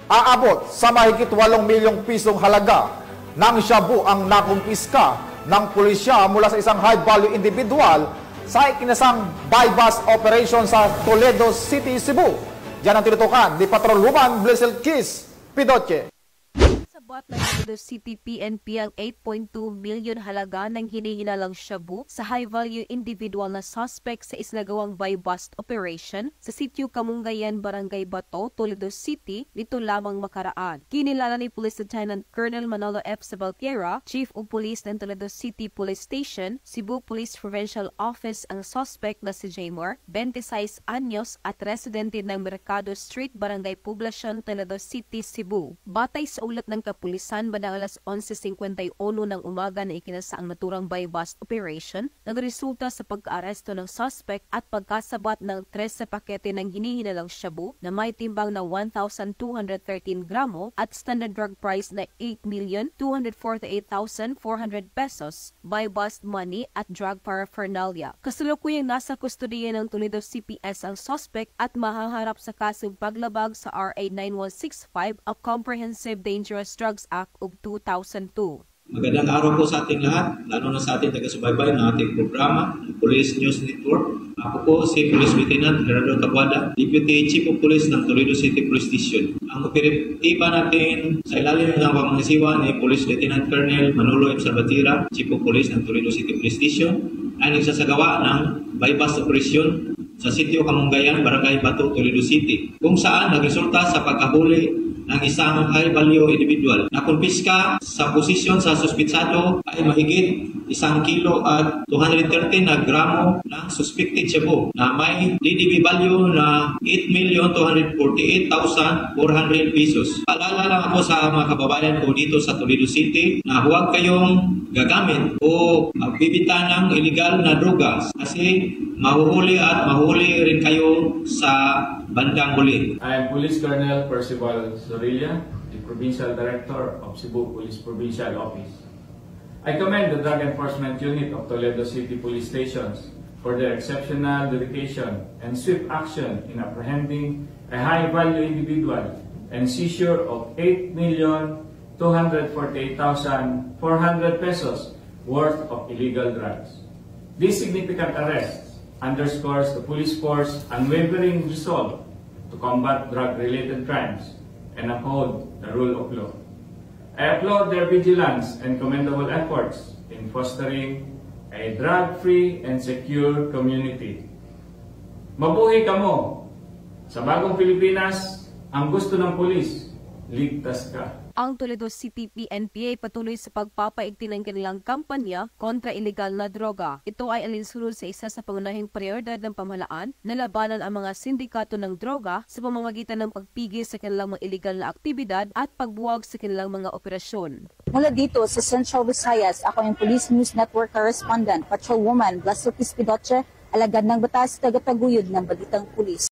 Aabot sa mahigit 8 milyong pisong halaga ng shabu ang nakumpiska ng pulisya mula sa isang high-value individual sa ikinasang buy-bust operation sa Toledo City, Cebu. Yan ang tinutukan ni Patrolwoman Blessel Kiss Pidoche. Sabat ng Toledo City PNP ang 8.2 million halaga ng hinihinalang shabu sa high-value individual na suspect sa isinagawang buy-bust operation sa sitio Kamungayan, Barangay Bato, Toledo City nito lamang makaraan. Kinilala ni Police Lieutenant Colonel Manolo F. Sabaltierra, Chief of Police ng Toledo City Police Station, Cebu Police Provincial Office ang suspect na si Jaymar, 26 anyos at residente ng Mercado Street, Barangay Poblacion, Toledo City, Cebu. Batay sa ulat ng kapulisan, bandang alas 11:51 ng umaga na ikinasa ang naturang buy-bust operation, nagresulta sa pagka-aresto ng suspect at pagkasabat ng 13 pakete ng hinihinalang shabu na may timbang na 1,213 gramo at standard drug price na 8,248,400 pesos, buy-bust money at drug paraphernalia. Kasalukuyang nasa kustodiya ng Toledo CPS ang suspect at mahaharap sa kasong paglabag sa RA 9165 of Comprehensive Dangerous Drugs Act of 2002. Magandang araw po sa ating lahat, lalo na sa ating taga-subaybay ng ating programa, Police News Network. Ako po si Police Lieutenant Gerardo Tabuada, Deputy Chief of Police ng Toledo City Police Station. Ang operatiba natin sa ilalim ng pamangasiwa ni Police Lieutenant Colonel Manolo F. Sabaltierra, Chief of Police ng Toledo City Police Station, ay nagsasagawa ng buy-bust operation sa sitio Kamungayan, Barangay Bato, Toledo City, kung saan nagresulta sa pagkahuli ng isang high-value individual. Nakumpiska sa posisyon sa suspitsado ay mahigit 1 kilo at 213 na gramo ng suspected shabu na may DDB value na 8,248,400 pesos. Paalala lang ako sa mga kababayan ko dito sa Toledo City na huwag kayong gagamit o magbibita ng illegal na drogas kasi mahuhuli at mahuli rin kayo sa bandang huli. I am Police Colonel Percival Zorilla, the Provincial Director of Cebu Police Provincial Office. I commend the Drug Enforcement Unit of Toledo City Police Stations for their exceptional dedication and swift action in apprehending a high-value individual and seizure of 8,248,400 pesos worth of illegal drugs. This significant arrest underscores the police force's unwavering resolve to combat drug-related crimes and uphold the rule of law. I applaud their vigilance and commendable efforts in fostering a drug-free and secure community. Mabuhay kamo! Sa bagong Pilipinas, ang gusto ng pulis, ligtas ka. Ang Toledo City PNP ay patuloy sa pagpapaigting ng kanilang kampanya kontra ilegal na droga. Ito ay alinsunod sa isa sa pangunahing prioridad ng pamahalaan na labanan ang mga sindikato ng droga sa pamamagitan ng pagpigil sa kanilang mga ilegal na aktibidad at pagbuwag sa kanilang mga operasyon. Mula dito sa Central Visayas, ako ang Police News Network Correspondent, Patrolwoman Blessel Kiss Pidoche, alagad ng batas, tagataguyod ng Balitang Pulis.